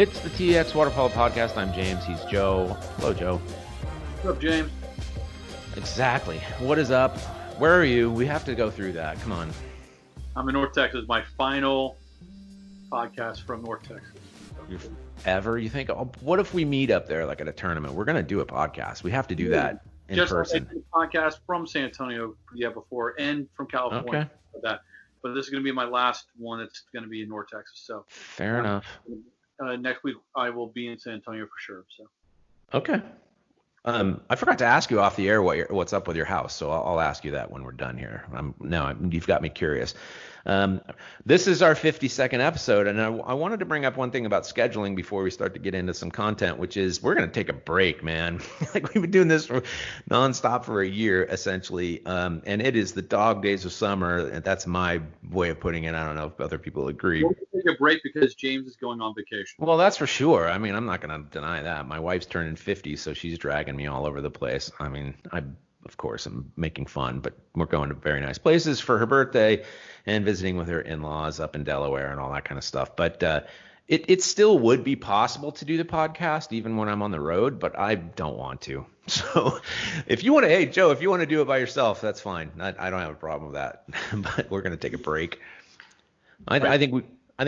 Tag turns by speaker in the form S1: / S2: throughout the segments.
S1: It's the TXWaterpolo Podcast. I'm James. He's Joe. Hello, Joe.
S2: What's up, James?
S1: Exactly. What is up? Where are you? We have to go through that. Come on.
S2: I'm in North Texas. My final podcast from North Texas.
S1: You think, oh, what if we meet up there like at a tournament? We're going to do a podcast. We have to do that in person.
S2: Just like a podcast from San Antonio before and from California.
S1: Okay.
S2: But this is going to be my last one that's going to be in North Texas. So
S1: fair enough.
S2: Next week I will be in San Antonio for sure. So.
S1: Okay. I forgot to ask you off the air what's up with your house, so I'll ask you that when we're done here. You've got me curious. This is our 52nd episode, and I wanted to bring up one thing about scheduling before we start to get into some content, which is we're going to take a break, man. Like, we've been doing this for nonstop for a year, essentially, and it is the dog days of summer, and that's my way of putting it. I don't know if other people agree.
S2: We'll take a break because James is going on vacation.
S1: Well, that's for sure. I mean, I'm not going to deny that. My wife's turning 50, so she's dragging me all over the place. I mean, of course, I'm making fun, but we're going to very nice places for her birthday and visiting with her in-laws up in Delaware and all that kind of stuff. But it still would be possible to do the podcast even when I'm on the road, but I don't want to. So if you want to, hey, Joe, if you want to do it by yourself, that's fine. I don't have a problem with that, but we're going to take a break. I think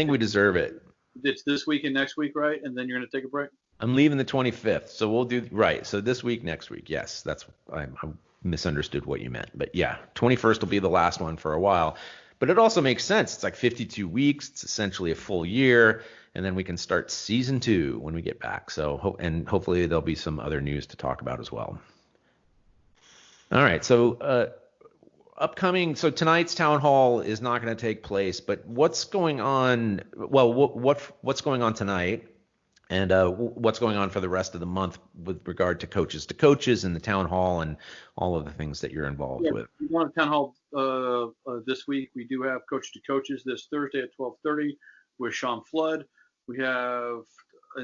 S1: we deserve it.
S2: It's this week and next week, right? And then you're going to take a break?
S1: I'm leaving the 25th, so we'll do right. So this week, next week, yes, I misunderstood what you meant, but yeah, 21st will be the last one for a while. But it also makes sense. It's like 52 weeks. It's essentially a full year, and then we can start season 2 when we get back. So hopefully there'll be some other news to talk about as well. All right, so upcoming. So tonight's town hall is not going to take place, but what's going on? Well, what's going on tonight? And what's going on for the rest of the month with regard to coaches and the town hall and all of the things that you're involved with?
S2: We want a town hall this week. We do have coaches to coaches this Thursday at 12:30 with Sean Flood. And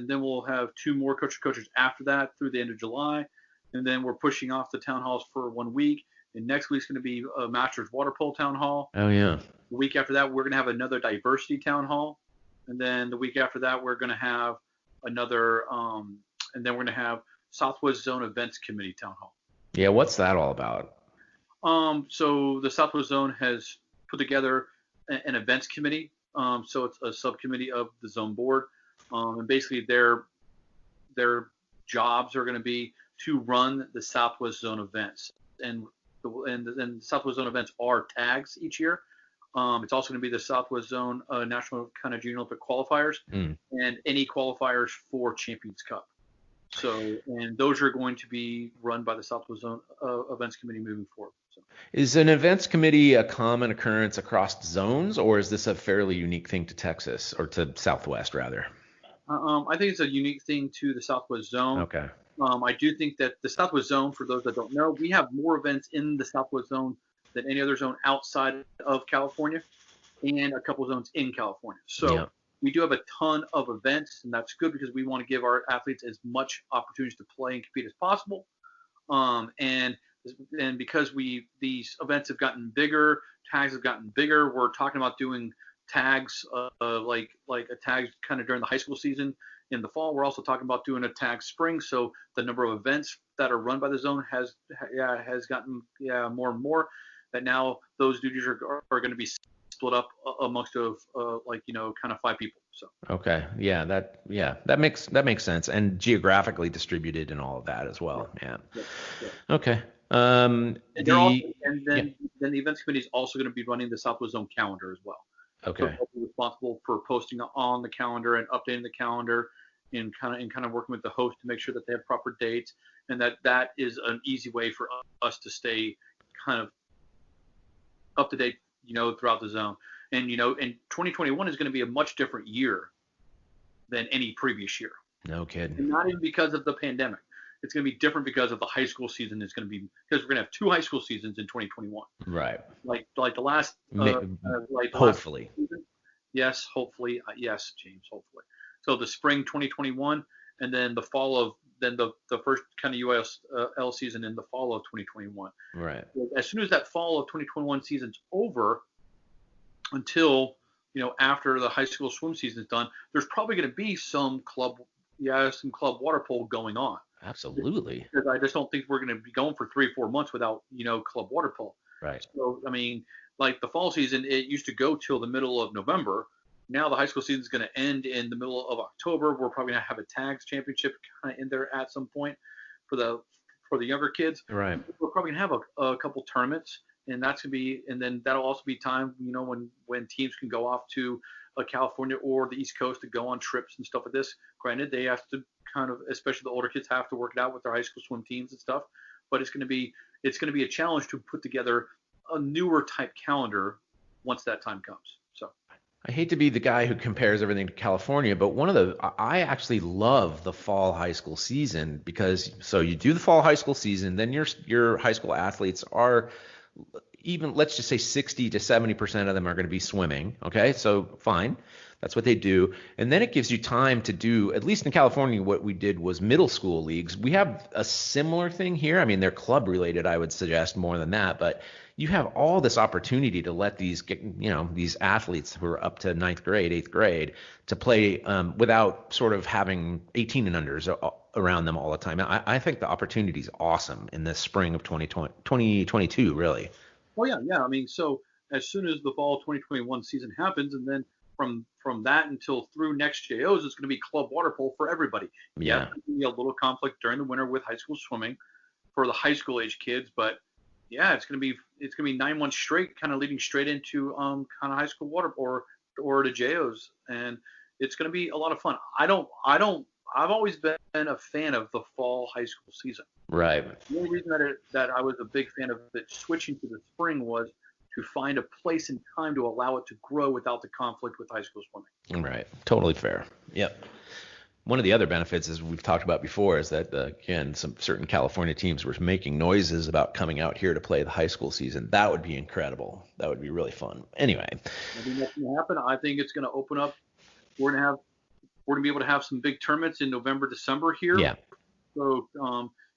S2: then we'll have 2 more coach to coaches after that through the end of July. And then we're pushing off the town halls for 1 week. And next week's going to be a Masters Water Polo town hall.
S1: Oh, yeah.
S2: The week after that, we're going to have another diversity town hall. And then the week after that, we're going to have another, and then we're going to have Southwest Zone Events Committee Town Hall.
S1: Yeah, what's that all about?
S2: So the Southwest Zone has put together an events committee. So it's a subcommittee of the zone board. And basically their jobs are going to be to run the Southwest Zone events. And the Southwest Zone events are tags each year. It's also going to be the Southwest Zone National kind of Junior Olympic qualifiers and any qualifiers for Champions Cup. So, and those are going to be run by the Southwest Zone Events Committee moving forward. So.
S1: Is an events committee a common occurrence across zones, or is this a fairly unique thing to Texas, or to Southwest rather?
S2: I think it's a unique thing to the Southwest Zone.
S1: Okay.
S2: I do think that the Southwest Zone, for those that don't know, we have more events in the Southwest Zone than any other zone outside of California, and a couple of zones in California. So we do have a ton of events, and that's good because we want to give our athletes as much opportunities to play and compete as possible. And because these events have gotten bigger, tags have gotten bigger, we're talking about doing tags like a tag kind of during the high school season in the fall. We're also talking about doing a tag spring. So the number of events that are run by the zone has gotten more and more. That now those duties are going to be split up amongst kind of 5 people. So
S1: okay, that makes sense, and geographically distributed and all of that as well. Yeah. Okay.
S2: Then the events committee is also going to be running the Southwest Zone calendar as well.
S1: Okay.
S2: So they'll be responsible for posting on the calendar and updating the calendar, and kind of working with the host to make sure that they have proper dates, and that is an easy way for us to stay kind of up to date, throughout the zone. And, and 2021 is going to be a much different year than any previous year.
S1: No kidding.
S2: And not even because of the pandemic. It's going to be different because of the high school season is going to be, because we're going to have 2 high school seasons in 2021.
S1: Right.
S2: Like the last,
S1: hopefully.
S2: Last season. Yes, hopefully. Yes, James, hopefully. So the spring 2021, and then the fall of the first kind of USL season in the fall of 2021.
S1: Right.
S2: As soon as that fall of 2021 season's over, until after the high school swim season is done, there's probably going to be some club water polo going on.
S1: Absolutely.
S2: Because I just don't think we're going to be going for 3 or 4 months without, club water polo.
S1: Right.
S2: So, like the fall season, it used to go till the middle of November. Now the high school season is going to end in the middle of October. We're probably going to have a tags championship kind of in there at some point for the younger kids.
S1: Right.
S2: We're probably going to have a couple tournaments, and then that'll also be time, when teams can go off to California or the East Coast to go on trips and stuff like this. Granted, they have to especially the older kids, have to work it out with their high school swim teams and stuff. But it's going to be a challenge to put together a newer type calendar once that time comes. So
S1: I hate to be the guy who compares everything to California, but I actually love the fall high school season because you do the fall high school season, then your high school athletes are even, let's just say 60 to 70% of them are going to be swimming. Okay. So fine. That's what they do. And then it gives you time to do, at least in California, what we did was middle school leagues. We have a similar thing here. I mean, they're club related, I would suggest, more than that, but you have all this opportunity to let these athletes who are up to 9th grade, 8th grade to play without sort of having 18 and unders around them all the time. I think the opportunity is awesome in the spring of 2022, really.
S2: Oh yeah. So as soon as the fall 2021 season happens, and then from that until through next JOs, it's going to be club water polo for everybody.
S1: Yeah.
S2: There's going to be a little conflict during the winter with high school swimming for the high school age kids, but yeah, it's going to be 9 months straight, kind of leading straight into kind of high school water or the JOs, and it's going to be a lot of fun. I've always been a fan of the fall high school season.
S1: Right.
S2: The only reason that I was a big fan of it switching to the spring was to find a place and time to allow it to grow without the conflict with high school swimming.
S1: Right. Totally fair. Yep. One of the other benefits, as we've talked about before, is that, again, some certain California teams were making noises about coming out here to play the high school season. That would be incredible. That would be really fun. Anyway.
S2: I think that's going to happen. I think it's going to open up. We're going to be able to have some big tournaments in November, December here.
S1: Yeah.
S2: So,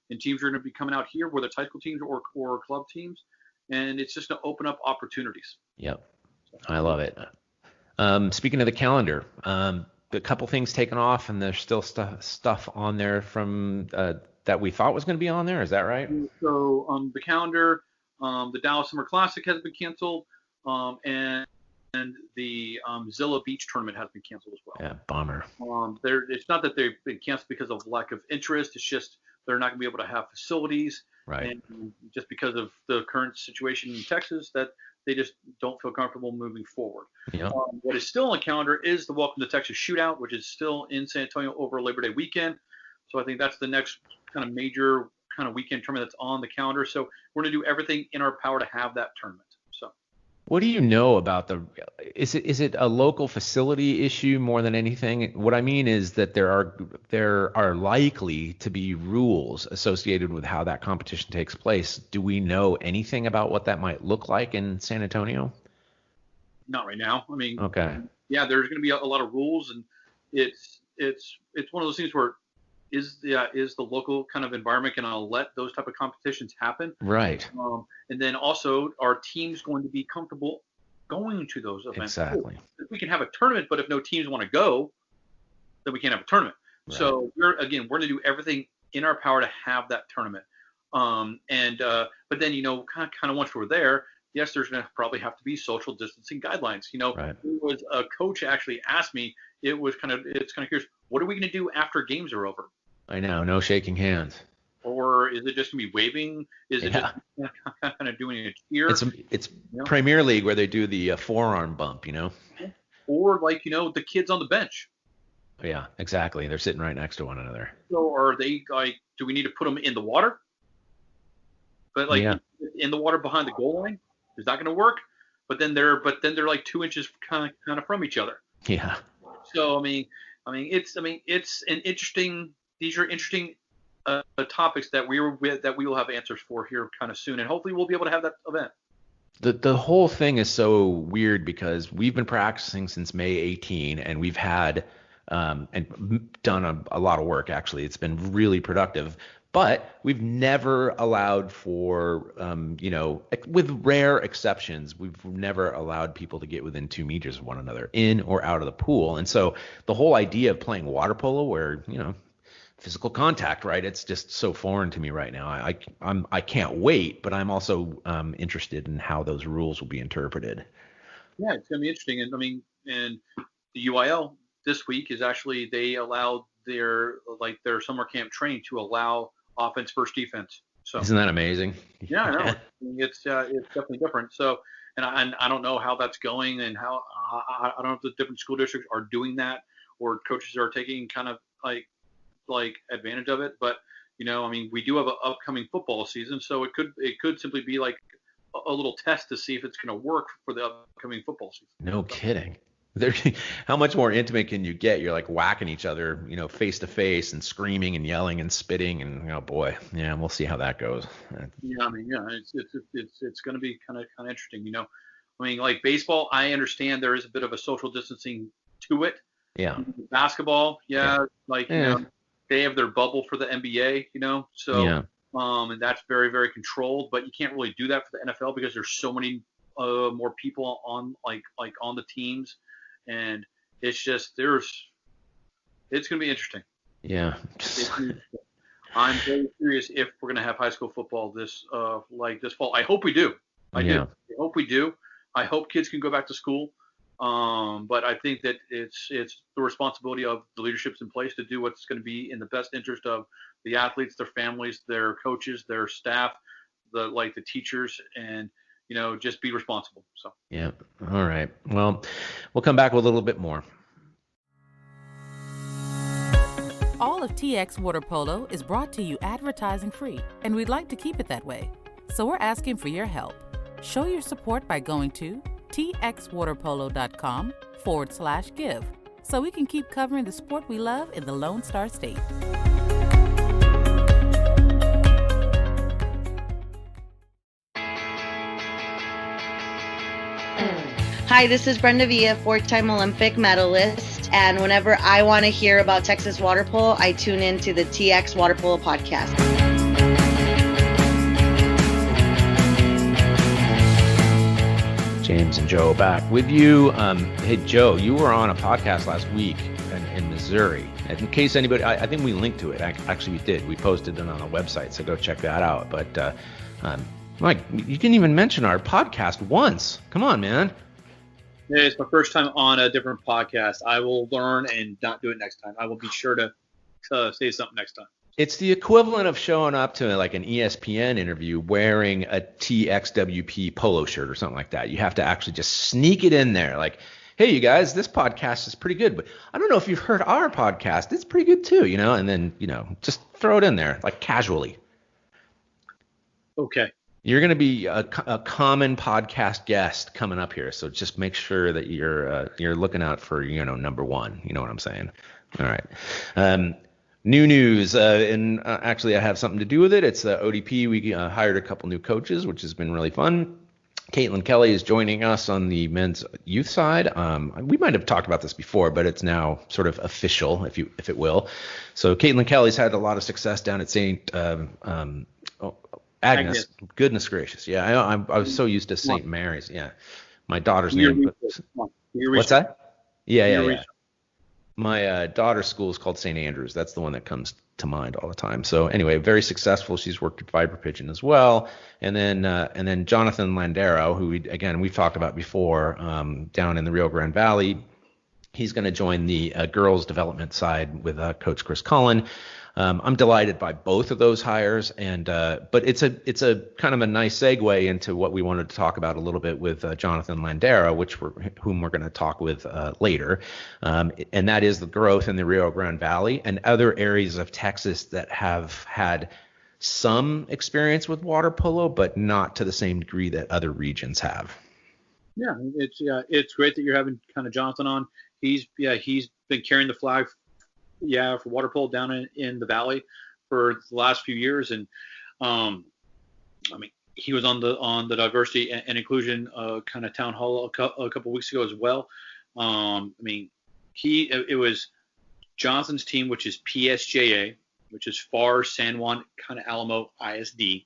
S2: and teams are going to be coming out here, whether it's high school teams or club teams. And it's just going to open up opportunities.
S1: Yep. I love it. Speaking of the calendar, a couple things taken off, and there's still stuff on there from that we thought was going to be on there. Is that right?
S2: So the calendar, the Dallas Summer Classic has been canceled, and the Zilla Beach tournament has been canceled as well.
S1: Yeah, bummer.
S2: It's not that they've been canceled because of lack of interest. It's just they're not going to be able to have facilities.
S1: Right.
S2: And just because of the current situation in Texas, that they just don't feel comfortable moving forward.
S1: Yeah.
S2: What is still on the calendar is the Welcome to Texas Shootout, which is still in San Antonio over Labor Day weekend. So I think that's the next kind of major kind of weekend tournament that's on the calendar. So we're going to do everything in our power to have that tournament. So.
S1: What do you know about is it a local facility issue more than anything? What I mean is that there are likely to be rules associated with how that competition takes place. Do we know anything about what that might look like in San Antonio?
S2: Not right now. I mean,
S1: okay.
S2: Yeah, there's going to be a lot of rules, and it's one of those things where is the local kind of environment going to let those type of competitions happen?
S1: Right.
S2: And then also, are teams going to be comfortable going to those events?
S1: Exactly.
S2: We can have a tournament, but if no teams want to go, then we can't have a tournament. Right. So we're going to do everything in our power to have that tournament. But then, kind of once we're there, yes, there's going to probably have to be social distancing guidelines.
S1: Right.
S2: It was a coach actually asked me, it's kind of curious, what are we going to do after games are over?
S1: I know, no shaking hands.
S2: Or is it just going to be waving? Is it just kind of doing a cheer?
S1: It's Premier League where they do the forearm bump,
S2: Or the kids on the bench.
S1: Yeah, exactly. They're sitting right next to one another.
S2: So are they do we need to put them in the water? But in the water behind the goal line, is that going to work? But then they're like 2 inches kind of from each other.
S1: Yeah.
S2: So it's an interesting. These are interesting topics that we will have answers for here kind of soon, and hopefully we'll be able to have that event.
S1: The whole thing is so weird because we've been practicing since May 18, and we've had and done a lot of work. Actually, it's been really productive. But we've never allowed for, with rare exceptions, we've never allowed people to get within 2 meters of one another in or out of the pool. And so the whole idea of playing water polo where, physical contact, right? It's just so foreign to me right now. I can't wait, but I'm also interested in how those rules will be interpreted.
S2: Yeah, it's going to be interesting. And the UIL this week is actually, they allowed their summer camp training to allow offense versus defense. So
S1: isn't that amazing?
S2: Yeah, I know. It's definitely different. So, and I don't know how that's going, and how I don't know if the different school districts are doing that, or coaches are taking kind of like advantage of it. But we do have an upcoming football season, so it could simply be like a little test to see if it's going to work for the upcoming football season.
S1: No kidding. How much more intimate can you get? You're like whacking each other, face to face, and screaming and yelling and spitting, and oh boy, yeah, we'll see how that goes.
S2: Yeah, it's going to be kind of interesting. Like baseball, I understand there is a bit of a social distancing to it.
S1: Yeah.
S2: Basketball, they have their bubble for the NBA, so
S1: yeah.
S2: And that's very, very controlled, but you can't really do that for the NFL because there's so many more people on on the teams. And it's just it's going to be interesting.
S1: Yeah.
S2: I'm very curious if we're going to have high school football this fall. I hope we do. I hope we do. I hope kids can go back to school. But I think that it's the responsibility of the leaderships in place to do what's going to be in the best interest of the athletes, their families, their coaches, their staff, the teachers, and just be responsible. So.
S1: Yeah. All right. Well, we'll come back with a little bit more.
S3: All of TX Water Polo is brought to you advertising free, and we'd like to keep it that way. So we're asking for your help. Show your support by going to TXWaterpolo.com/give so we can keep covering the sport we love in the Lone Star State.
S4: Hi, this is Brenda Villa, 4-time Olympic medalist, and whenever I want to hear about Texas water polo, I tune into the TXWaterpolo Podcast.
S1: James and Joe back with you. Hey, Joe, you were on a podcast last week in Missouri. And in case anybody, I think we linked to it. Actually, we did. We posted it on the website, so go check that out. But, Mike, you didn't even mention our podcast once. Come on, man.
S2: Yeah, it's my first time on a different podcast. I will learn and not do it next time. I will be sure to say something next time.
S1: It's the equivalent of showing up to like an ESPN interview wearing a TXWP polo shirt or something like that. You have to actually just sneak it in there. Like, hey, you guys, this podcast is pretty good, but I don't know if you've heard our podcast. It's pretty good too, and then, just throw it in there like casually.
S2: Okay.
S1: You're going to be a common podcast guest coming up here, so just make sure that you're looking out for number one. You know what I'm saying? All right. New news, and actually I have something to do with it. It's ODP. We hired a couple new coaches, which has been really fun. Caitlin Kelly is joining us on the men's youth side. We might have talked about this before, but it's now sort of official, if it will. So Caitlin Kelly's had a lot of success down at St. Agnes. Goodness gracious. Yeah, I was so used to St. Mary's. Yeah. My daughter's name. What's that? Yeah. My daughter's school is called St. Andrews. That's the one that comes to mind all the time. So anyway, very successful. She's worked at Viper Pigeon as well. And then Jonathan Landero, who we've talked about before, down in the Rio Grande Valley. He's going to join the girls development side with Coach Chris Cullen. I'm delighted by both of those hires, but it's a kind of a nice segue into what we wanted to talk about a little bit with Jonathan Landero, whom we're going to talk with later, and that is the growth in the Rio Grande Valley and other areas of Texas that have had some experience with water polo, but not to the same degree that other regions have.
S2: Yeah, it's great that you're having kind of Jonathan on. He's been carrying the flag. For water polo down in the valley for the last few years, and he was on the diversity and inclusion kind of town hall a couple weeks ago as well. It was Jonathan's team, which is PSJA, which is FAR San Juan kind of Alamo ISD.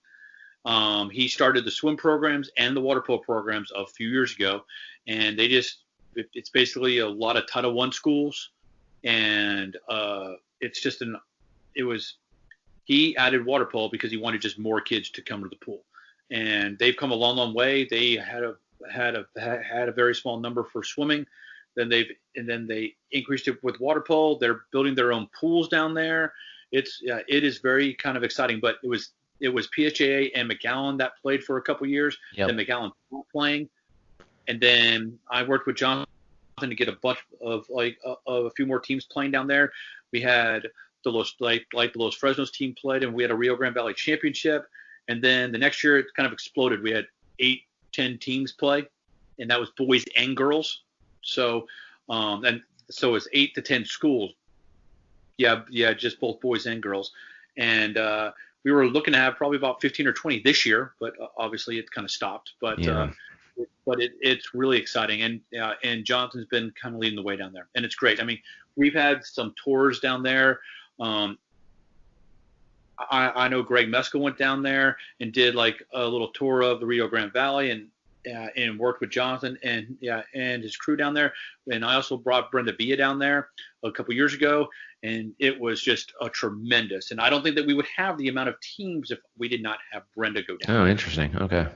S2: He started the swim programs and the water polo programs a few years ago, and it's basically a lot of Title I schools, and he added water polo because he wanted just more kids to come to the pool, and they've come a long, long way. They had a very small number for swimming. Then they increased it with water polo. They're building their own pools down there. It is very kind of exciting. But it was PSJA and McAllen that played for a couple years.
S1: Yep.
S2: Then McAllen stopped playing, and then I worked with Jonathan to get a bunch of a few more teams playing down there. We had the Los Fresnos team played, and we had a Rio Grande Valley championship. And then the next year it kind of exploded. We had 8-10 teams play, and that was boys and girls. So it's 8 to 10 schools. Yeah, just both boys and girls. And we were looking to have probably about 15 or 20 this year, but obviously it kind of stopped. But it's really exciting, and Jonathan's been kind of leading the way down there, and it's great. I mean, we've had some tours down there. I know Greg Mesko went down there and did like a little tour of the Rio Grande Valley and worked with Jonathan and his crew down there. And I also brought Brenda down there a couple years ago, and it was just a tremendous. And I don't think that we would have the amount of teams if we did not have Brenda go down.
S1: Oh, interesting. Okay.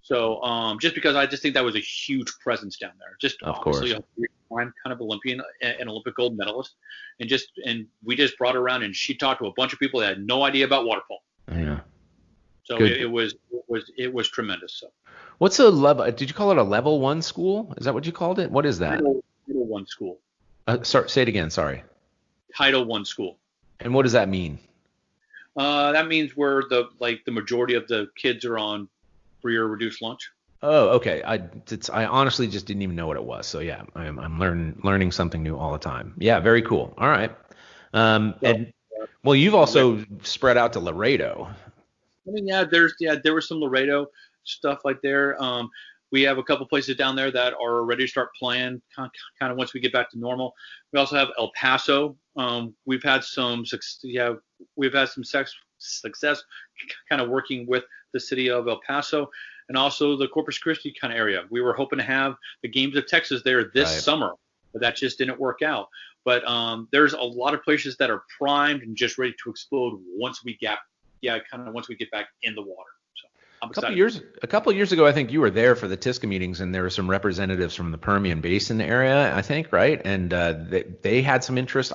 S2: So just because I just think that was a huge presence down there. Just
S1: of
S2: obviously
S1: course.
S2: a three-time kind of Olympian and Olympic gold medalist, and we just brought her around, and she talked to a bunch of people that had no idea about water polo.
S1: Yeah.
S2: So
S1: Good.
S2: it was tremendous. So.
S1: What's a level? Did you call it a level 1 school? Is that what you called it? What is that?
S2: Title I school.
S1: Sorry, say it again. Sorry.
S2: Title I school.
S1: And what does that mean?
S2: That means where the majority of the kids are on free or reduced lunch.
S1: Oh, okay. I honestly just didn't even know what it was. So yeah, I'm learning something new all the time. Yeah, very cool. All right. Well, you've also spread out to Laredo.
S2: I mean, there was some Laredo stuff like there. We have a couple places down there that are ready to start playing kind of once we get back to normal. We also have El Paso. We've had some success kind of working with the city of El Paso and also the Corpus Christi kind of area. We were hoping to have the Games of Texas there this summer, but that just didn't work out. But there's a lot of places that are primed and just ready to explode once we get back in the water. So I'm excited.
S1: A couple of years ago, I think you were there for the TISCA meetings, and there were some representatives from the Permian Basin area, I think, right? And they had some interest.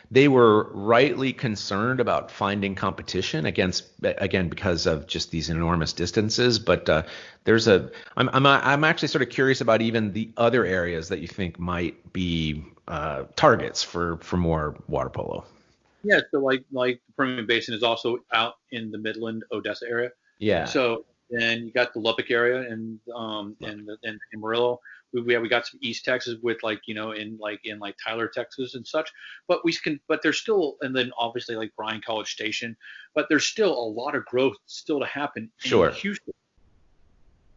S1: They were rightly concerned about finding competition again because of just these enormous distances. But I'm actually sort of curious about even the other areas that you think might be targets for more water polo.
S2: Yeah, so like the Permian Basin is also out in the Midland, Odessa area.
S1: Yeah.
S2: So then you got the Lubbock area and Amarillo. We got some East Texas with in Tyler, Texas and such. But there's still, and then obviously like Bryan College Station, but there's still a lot of growth still to happen in Houston,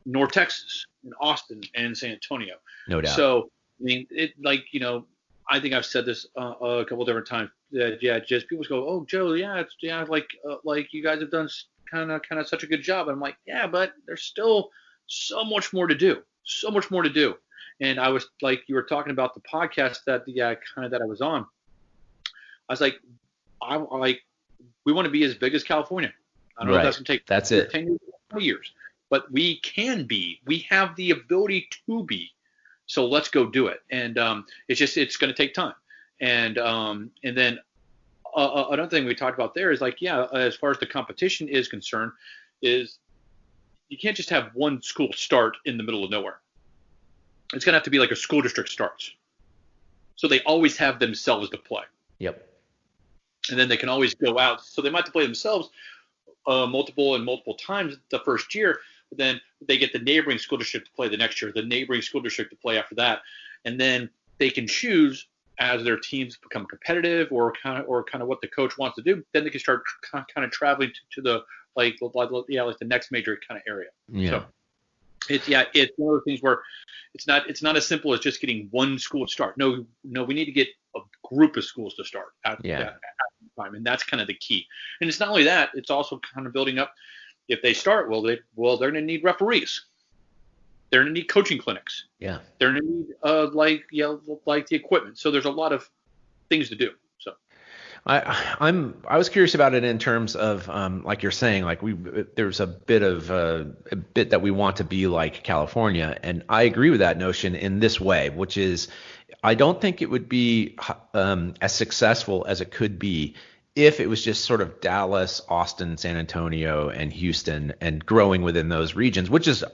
S2: North Texas, in Austin, and San Antonio.
S1: No doubt.
S2: So I mean, I think I've said this a couple of different times. Just people go, oh, Joe, like you guys have done kind of such a good job. And I'm like, yeah, but there's still so much more to do. And I was like, you were talking about the podcast that I was on. I was like, we want to be as big as California. I don't know if that's going to take 10 years, 20 years, but we can be. We have the ability to be. So let's go do it. And it's going to take time. And then another thing we talked about there is as far as the competition is concerned, is you can't just have one school start in the middle of nowhere. It's going to have to be like a school district starts. So they always have themselves to play.
S1: Yep.
S2: And then they can always go out. So they might have to play themselves multiple times the first year. But then they get the neighboring school district to play the next year, the neighboring school district to play after that. And then they can choose as their teams become competitive or kind of what the coach wants to do. Then they can start kind of traveling to the the next major kind of area.
S1: Yeah.
S2: So it's one of those things where it's not as simple as just getting one school to start. No, we need to get a group of schools to start after time, and that's kind of the key. And it's not only that; it's also kind of building up. If they start, they're going to need referees. They're going to need coaching clinics.
S1: Yeah.
S2: They're going to need like the equipment. So there's a lot of things to do. So
S1: I was curious about it in terms of like you're saying, like there's a bit that we want to be like California, and I agree with that notion in this way, which is I don't think it would be as successful as it could be if it was just sort of Dallas, Austin, San Antonio, and Houston, and growing within those regions, which is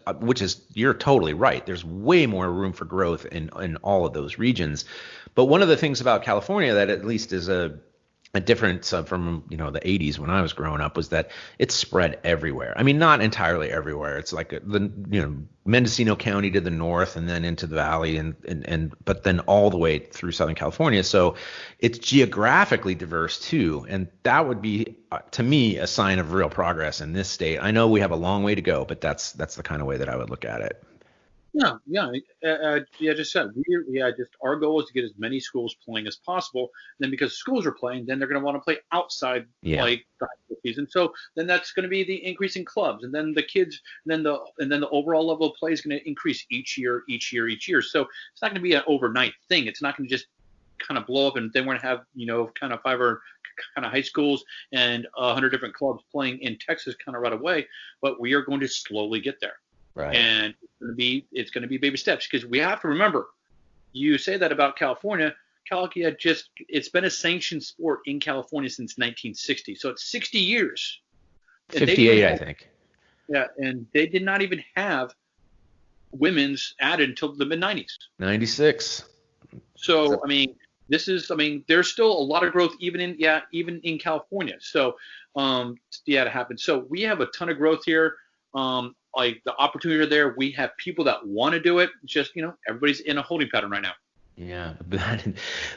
S1: you're totally right. There's way more room for growth in all of those regions. But one of the things about California that at least is a difference from the 80s when I was growing up was that it's spread everywhere. I mean, not entirely everywhere. It's like Mendocino County to the north and then into the valley and but then all the way through Southern California. So it's geographically diverse too, and that would be to me a sign of real progress in this state. I know we have a long way to go, but that's the kind of way that I would look at it.
S2: Just said our goal is to get as many schools playing as possible. And then because schools are playing, then they're going to want to play outside like the season. So then that's going to be the increase in clubs, and then the kids, and then the overall level of play is going to increase each year. So it's not going to be an overnight thing. It's not going to just kind of blow up, and then we're going to have kind of 5 or kind of high schools and 100 different clubs playing in Texas kind of right away. But we are going to slowly get there.
S1: Right.
S2: And it's going to be baby steps, because we have to remember, you say that about California. It's been a sanctioned sport in California since 1960. So it's 60 years.
S1: 58, I think.
S2: Yeah. And they did not even have women's added until the mid 90s.
S1: 96.
S2: So, there's still a lot of growth even in California. So, to happen. So we have a ton of growth here. Like the opportunity are there. We have people that want to do it. It's just, everybody's in a holding pattern right now.
S1: Yeah.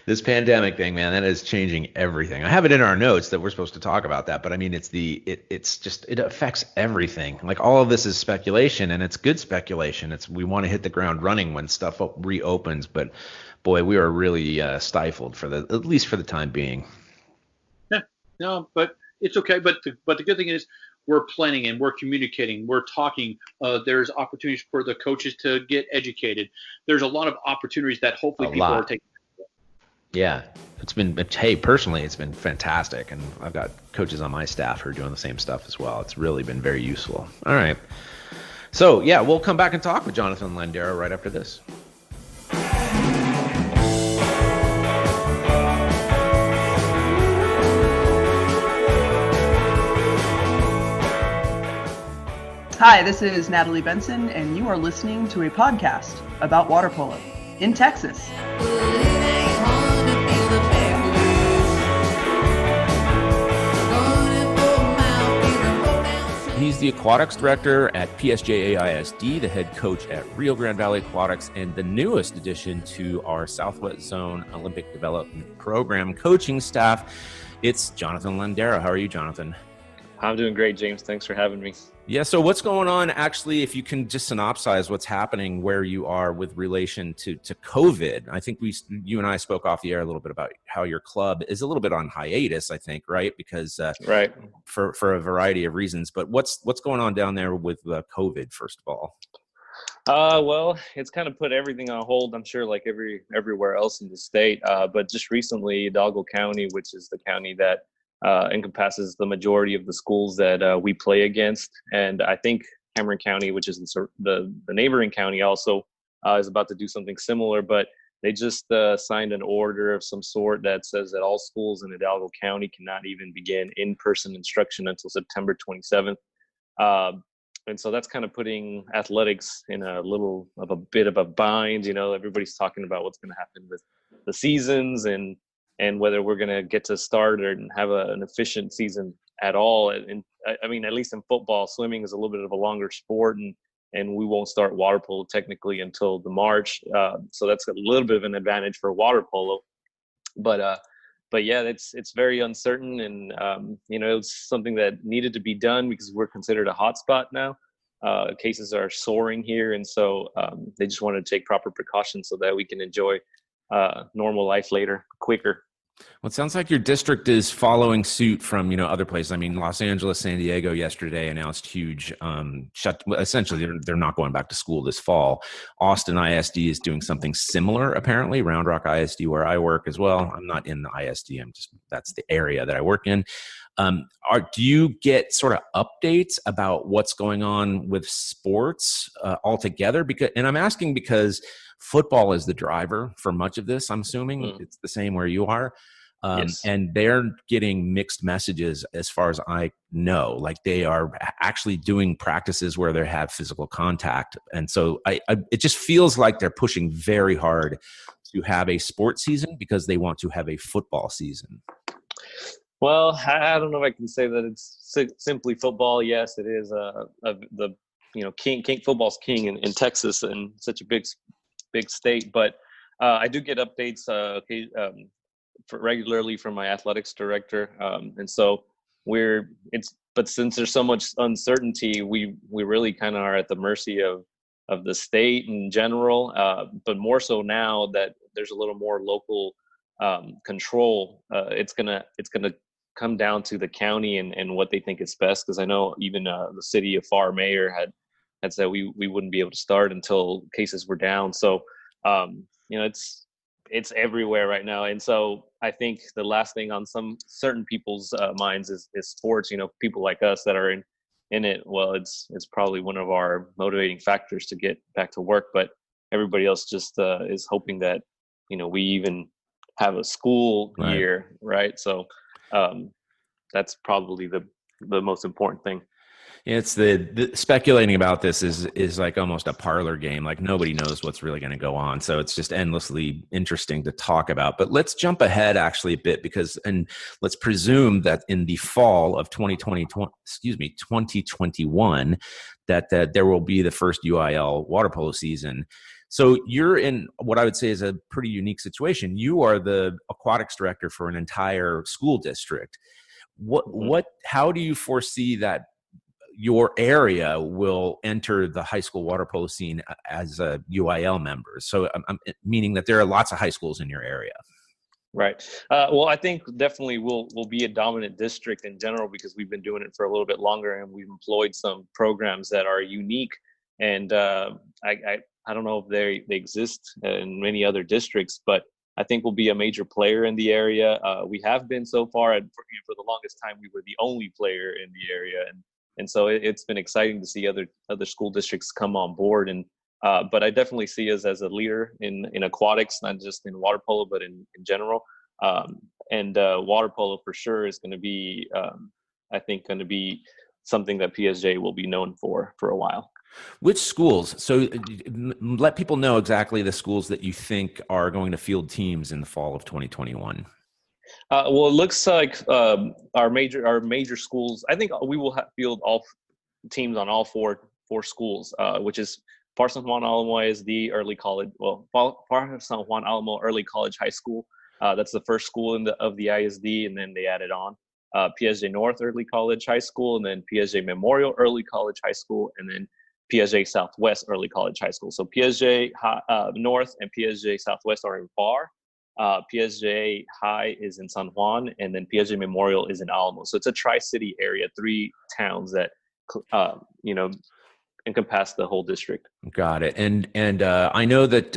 S1: This pandemic thing, man, that is changing everything. I have it in our notes that we're supposed to talk about that, but I mean, it affects everything. Like all of this is speculation, and it's good speculation. We want to hit the ground running when stuff reopens, but boy, we are really stifled at least for the time being.
S2: Yeah, no, but it's okay. But the good thing is, we're planning and we're communicating, we're talking. There's opportunities for the coaches to get educated. There's a lot of opportunities that hopefully people are taking.
S1: Yeah, personally, it's been fantastic. And I've got coaches on my staff who are doing the same stuff as well. It's really been very useful. All right. So, yeah, we'll come back and talk with Jonathan Landero right after this.
S5: Hi, this is Natalie Benson, and you are listening to a podcast about water polo in Texas.
S6: He's the aquatics director at PSJA ISD, the head coach at Rio Grande Valley Aquatics, and the newest addition to our Southwest Zone Olympic Development Program coaching staff. It's Jonathan Landero. How are you, Jonathan?
S7: I'm doing great, James. Thanks for having me.
S1: Yeah, so what's going on, actually, if you can just synopsize what's happening where you are with relation to COVID. I think you and I spoke off the air a little bit about how your club is a little bit on hiatus, I think, right? Because
S7: right.
S1: For a variety of reasons. But what's going on down there with COVID, first of all?
S7: Well, it's kind of put everything on hold, I'm sure, like everywhere else in the state. But just recently, Hidalgo County, which is the county that encompasses the majority of the schools that we play against, and I think Cameron County, which is the neighboring county, also is about to do something similar. But they just signed an order of some sort that says that all schools in Hidalgo County cannot even begin in-person instruction until September 27th. And so that's kind of putting athletics in a bit of a bind. Everybody's talking about what's going to happen with the seasons and whether we're going to get to start or have an efficient season at all. And I mean, at least in football, swimming is a little bit of a longer sport, and we won't start water polo technically until the March. So that's a little bit of an advantage for water polo. But yeah, it's very uncertain, and it's something that needed to be done because we're considered a hotspot now. Cases are soaring here, and so they just want to take proper precautions so that we can enjoy normal life later, quicker.
S6: Well, it sounds like your district is following suit from, other places. I mean, Los Angeles, San Diego yesterday announced huge essentially, they're not going back to school this fall. Austin ISD is doing something similar, apparently. Round Rock ISD, where I work as well. I'm not in the ISD. That's the area that I work in. Do you get sort of updates about what's going on with sports altogether? And I'm asking because football is the driver for much of this. I'm assuming it's the same where you are.
S7: Yes.
S6: And they're getting mixed messages as far as I know. Like they are actually doing practices where they have physical contact. And so it just feels like they're pushing very hard to have a sports season because they want to have a football season.
S7: Well, I don't know if I can say that it's simply football. Yes, it is king football's king in Texas and such a big state. But I do get updates regularly from my athletics director, and so but since there's so much uncertainty, we really kind of are at the mercy of the state in general, but more so now that there's a little more local control. It's gonna come down to the county and what they think is best, because I know even the city of FAR mayor had said we wouldn't be able to start until cases were down. So it's everywhere right now. And so I think the last thing on some certain people's minds is sports. People like us that are in it. Well, it's probably one of our motivating factors to get back to work. But everybody else just is hoping that we even have a school year, right? So that's probably the most important thing.
S6: It's the speculating about this is like almost a parlor game. Like nobody knows what's really going to go on. So it's just endlessly interesting to talk about. But let's jump ahead actually a bit and let's presume that in the fall of 2021, that there will be the first UIL water polo season. So you're in what I would say is a pretty unique situation. You are the aquatics director for an entire school district. How do you foresee that your area will enter the high school water polo scene as a UIL member? So I'm meaning that there are lots of high schools in your area.
S7: Right. Well, I think definitely we'll be a dominant district in general because we've been doing it for a little bit longer and we've employed some programs that are unique. And I don't know if they exist in many other districts, but I think we'll be a major player in the area. We have been so far, and for the longest time, we were the only player in the area. And so it's been exciting to see other school districts come on board. And but I definitely see us as a leader in aquatics, not just in water polo, but in general. And water polo for sure is going to be, I think, going to be something that PSJA will be known for a while.
S6: Which schools? So let people know exactly the schools that you think are going to field teams in the fall of 2021.
S7: Well, it looks like our major schools. I think we will field all teams on all four schools, which is Far San Juan Alamo ISD Early College. Well, Far San Juan Alamo Early College High School. That's the first school of the ISD, and then they added on PSJA North Early College High School, and then PSJA Memorial Early College High School, and then PSJA Southwest Early College High School. So PSJA North and PSJA Southwest are in Far. PSJA High is in San Juan, and then PSJA Memorial is in Alamo. So it's a tri-city area, 3 towns that encompass the whole district.
S6: Got it. And I know that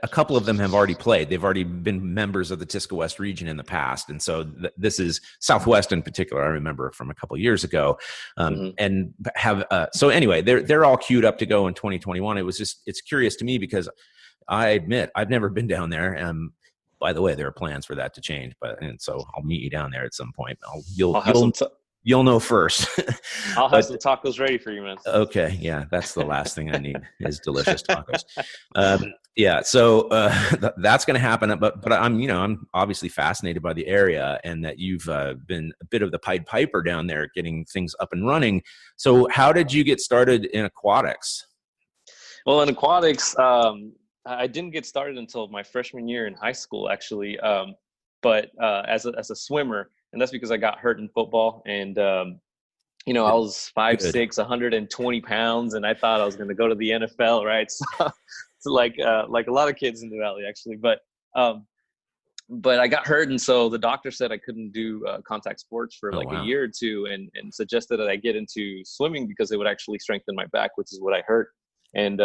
S6: a couple of them have already played. They've already been members of the Tisca West region in the past, and so this is Southwest in particular. I remember from a couple of years ago, and have so anyway, they're all queued up to go in 2021. It's curious to me because I admit I've never been down there. And by the way, there are plans for that to change, and so I'll meet you down there at some point. You'll know first.
S7: I'll have some tacos ready for you, man.
S6: Okay. Yeah. That's the last thing I need is delicious tacos. Yeah. So that's going to happen. But I'm obviously fascinated by the area and that you've been a bit of the Pied Piper down there getting things up and running. So how did you get started in aquatics?
S7: Well, in aquatics, I didn't get started until my freshman year in high school, actually. But as a swimmer, and that's because I got hurt in football. And, I was 5'6", 120 pounds, and I thought I was going to go to the NFL, right? So it's like a lot of kids in the Valley, actually. But but I got hurt, and so the doctor said I couldn't do contact sports for
S6: Wow.
S7: a year or two, and suggested that I get into swimming because it would actually strengthen my back, which is what I heard. And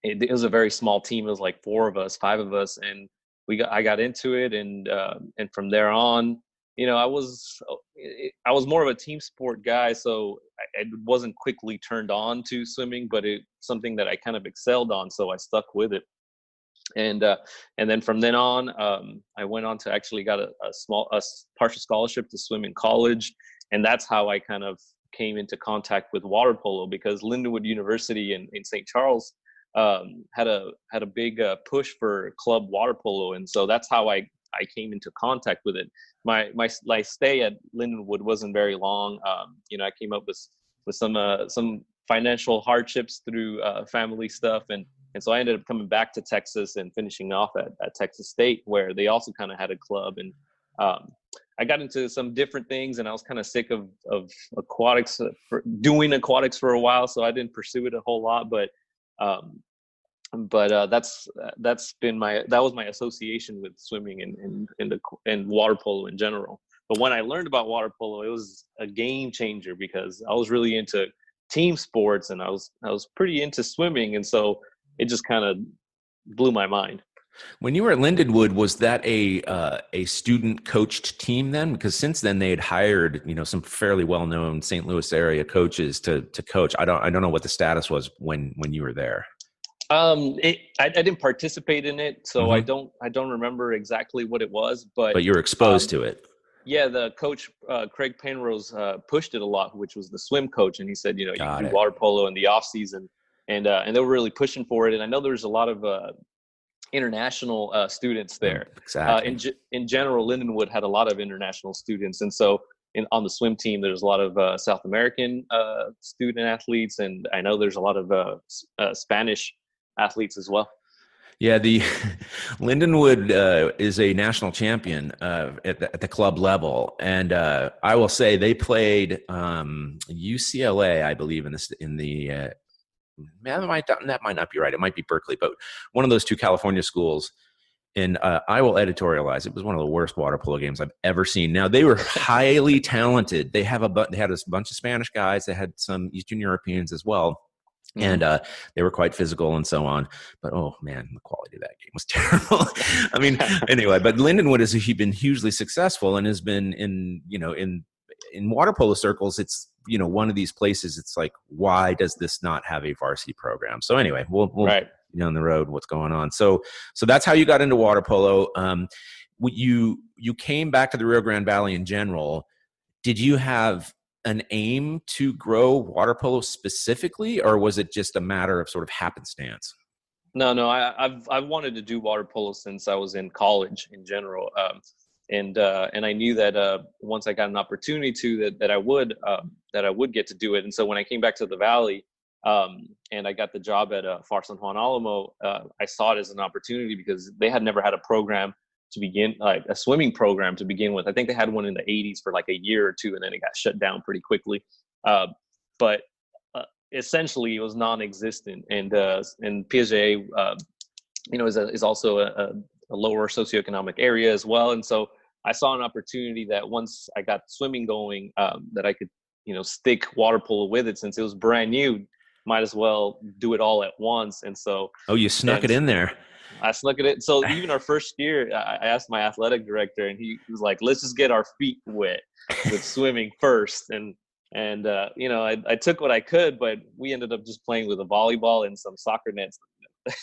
S7: it was a very small team. It was like 5 of us, and I got into it, and from there on, I was more of a team sport guy, so I wasn't quickly turned on to swimming, but it's something that I kind of excelled on, so I stuck with it. And then from then on, I went on to actually got a partial scholarship to swim in college, and that's how I kind of came into contact with water polo, because Lindenwood University in St. Charles had a big push for club water polo, and so that's how I came into contact with it. My stay at Lindenwood wasn't very long. I came up with some financial hardships through family stuff, and so I ended up coming back to Texas and finishing off at Texas State, where they also kind of had a club. And I got into some different things, and I was kind of sick of aquatics, doing aquatics for a while, so I didn't pursue it a whole lot. But that was my association with swimming and water polo in general. But when I learned about water polo, it was a game changer, because I was really into team sports, and I was pretty into swimming, and so it just kind of blew my mind.
S6: When you were at Lindenwood, was that a student coached team then? Because since then they had hired, some fairly well-known St. Louis area coaches to coach. I don't know what the status was when you were there.
S7: I didn't participate in it, so mm-hmm. I don't remember exactly what it was, but
S6: you were exposed to it.
S7: Yeah, the coach Craig Penrose pushed it a lot, which was the swim coach, and he said, you can do water polo in the off season, and they were really pushing for it. And I know there's a lot of international students there.
S6: Exactly.
S7: In general, Lindenwood had a lot of international students, and so on the swim team, there's a lot of South American student athletes, and I know there's a lot of Spanish athletes as well.
S6: Yeah, the Lindenwood is a national champion at the club level, and I will say they played UCLA, I believe, that might not be right. It might be Berkeley, but one of those two California schools. And I will editorialize. It was one of the worst water polo games I've ever seen. Now, they were highly talented. They had a bunch of Spanish guys. They had some Eastern Europeans as well. And they were quite physical and so on. But, oh, man, the quality of that game was terrible. I mean, anyway, but Lindenwood has been hugely successful and has been in water polo circles. It's, one of these places. It's like, why does this not have a varsity program? So anyway, we'll
S7: right
S6: down the road what's going on. So that's how you got into water polo. You came back to the Rio Grande Valley in general. Did you have an aim to grow water polo specifically, or was it just a matter of sort of happenstance?
S7: No, I've wanted to do water polo since I was in college in general. And I knew that once I got an opportunity that I would get to do it. And so when I came back to the Valley, and I got the job at Far San Juan Alamo, I saw it as an opportunity because they had never had a program to begin, like a swimming program to begin with. I think they had one in the 80s for like a year or two, and then it got shut down pretty quickly. But essentially it was non-existent. And PSJA, is also a lower socioeconomic area as well. And so I saw an opportunity that once I got swimming going, that I could, stick water polo with it, since it was brand new. Might as well do it all at once. And so,
S6: you snuck it in there.
S7: I snuck it in. So even our first year, I asked my athletic director, and he was like, "Let's just get our feet wet with swimming first." And I took what I could, but we ended up just playing with a volleyball and some soccer nets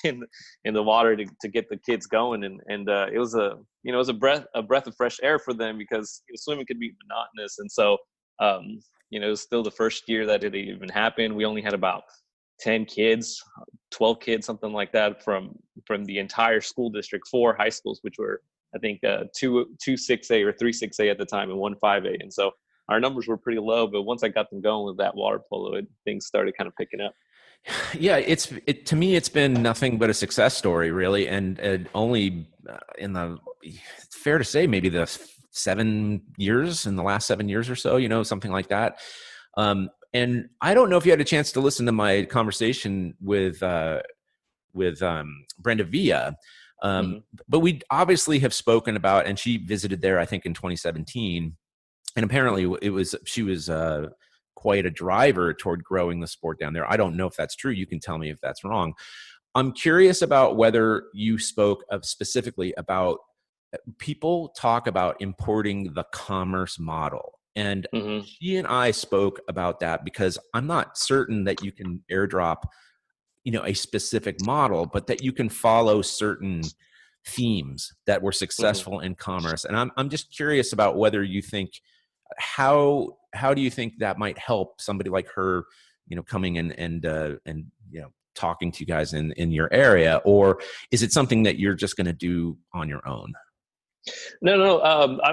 S7: in the water to get the kids going. And it was a breath of fresh air for them, because swimming could be monotonous. And so, it was still the first year that it even happened. We only had about 10 kids, 12 kids, something like that from the entire school district, 4 high schools, which were, I think, 2 6A or 3 6A at the time and 1 5A. And so our numbers were pretty low, but once I got them going with that water polo, things started kind of picking up.
S6: Yeah, to me, it's been nothing but a success story, really. And only fair to say, maybe the 7 years, in the last 7 years or so, something like that. And I don't know if you had a chance to listen to my conversation with Brenda Villa, But we obviously have spoken about, and she visited there, I think, in 2017. And apparently she was quite a driver toward growing the sport down there. I don't know if that's true. You can tell me if that's wrong. I'm curious about whether you spoke specifically about people talk about importing the commerce model. And she and I spoke about that because I'm not certain that you can airdrop, a specific model, but that you can follow certain themes that were successful in commerce. And I'm just curious about whether you think, how do you think that might help somebody like her, coming in and talking to you guys in your area, or is it something that you're just going to do on your own?
S7: No.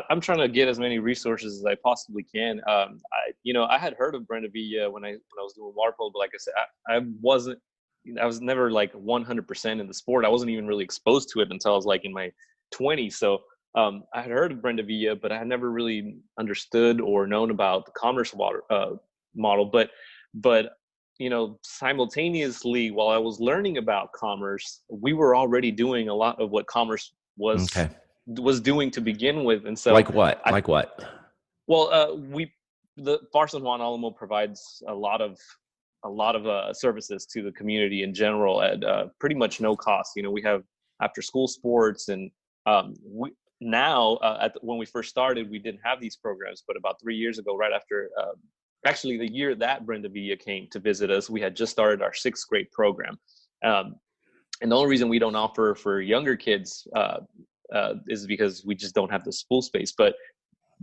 S7: I'm trying to get as many resources as I possibly can. I had heard of Brenda Villa when I was doing water polo, but like I said, I was never like 100% in the sport. I wasn't even really exposed to it until I was like in my 20s. So I had heard of Brenda Villa, but I had never really understood or known about the commerce model. But simultaneously, while I was learning about commerce, we were already doing a lot of what commerce was doing to begin with. And so
S6: like what?
S7: Well, the Bar San Juan Alamo provides a lot of services to the community in general at pretty much no cost. We have after school sports, and when we first started, we didn't have these programs, but about 3 years ago, right after actually the year that Brenda Villa came to visit us, we had just started our 6th grade program. And the only reason we don't offer for younger kids is because we just don't have the school space. But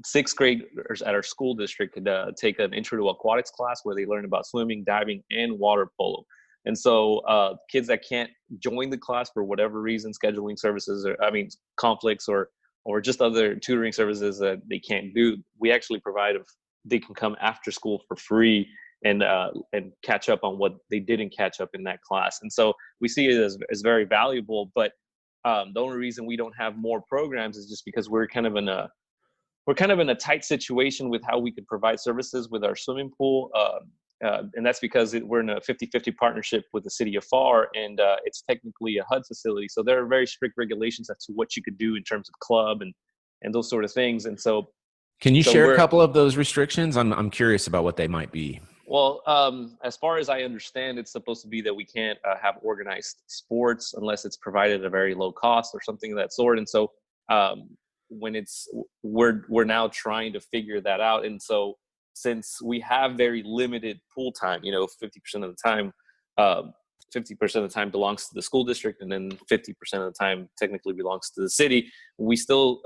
S7: 6th graders at our school district could take an intro to aquatics class where they learn about swimming, diving, and water polo. And so kids that can't join the class for whatever reason, scheduling services, conflicts or just other tutoring services that they can't do, we actually provide they can come after school for free and catch up on what they didn't catch up in that class. And so we see it as very valuable. But the only reason we don't have more programs is just because we're kind of in a tight situation with how we could provide services with our swimming pool. And that's because we're in a 50-50 partnership with the city of FAR, and it's technically a HUD facility. So there are very strict regulations as to what you could do in terms of club and those sort of things. And so,
S6: can you share a couple of those restrictions? I'm curious about what they might be.
S7: Well, as far as I understand, it's supposed to be that we can't have organized sports unless it's provided at a very low cost or something of that sort. And so we're now trying to figure that out. And so since we have very limited pool time, 50% of the time, 50% of the time belongs to the school district, and then 50% of the time technically belongs to the city. We still,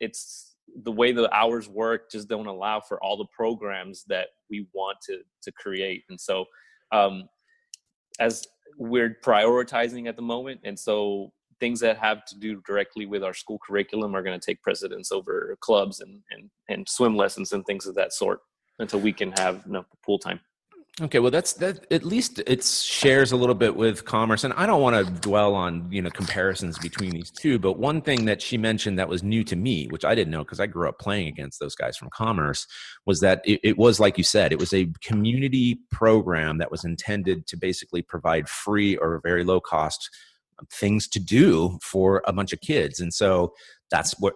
S7: it's the way the hours work just don't allow for all the programs that we want to create. And so as we're prioritizing at the moment, and so things that have to do directly with our school curriculum are going to take precedence over clubs and swim lessons and things of that sort until we can have enough pool time.
S6: Okay, well that at least it shares a little bit with commerce, and I don't want to dwell on comparisons between these two, but one thing that she mentioned that was new to me, which I didn't know because I grew up playing against those guys from commerce, was that it was, like you said, it was a community program that was intended to basically provide free or very low cost things to do for a bunch of kids. And so that's what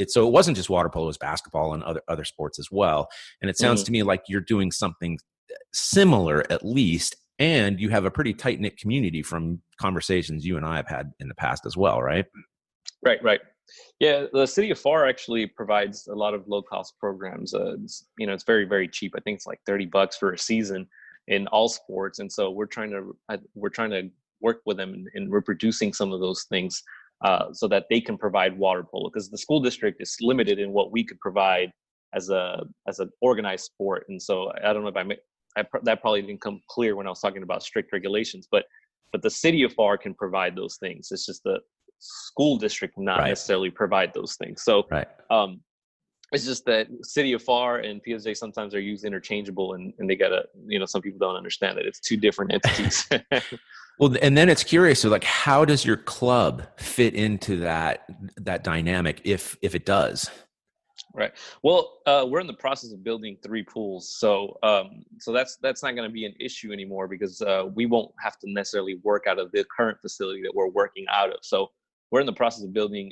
S6: so it wasn't just water polo, it was basketball and other sports as well. And it sounds to me like you're doing something similar at least, and you have a pretty tight-knit community from conversations you and I have had in the past as well, right?
S7: Right. Yeah, the city of FAR actually provides a lot of low-cost programs. It's very, very cheap. I think it's like $30 for a season in all sports. And so we're trying to work with them in reproducing some of those things so that they can provide water polo, because the school district is limited in what we could provide as an organized sport. And so I don't know if that probably didn't come clear when I was talking about strict regulations, but the city of FAR can provide those things. It's just the school district not necessarily provide those things. So it's just that city of FAR and PSJA sometimes are used interchangeable, and they gotta, some people don't understand that it's two different entities.
S6: Well, and then it's curious, so like, how does your club fit into that dynamic if it does?
S7: Right. Well, we're in the process of building 3 pools, so that's not going to be an issue anymore, because we won't have to necessarily work out of the current facility that we're working out of. So we're in the process of building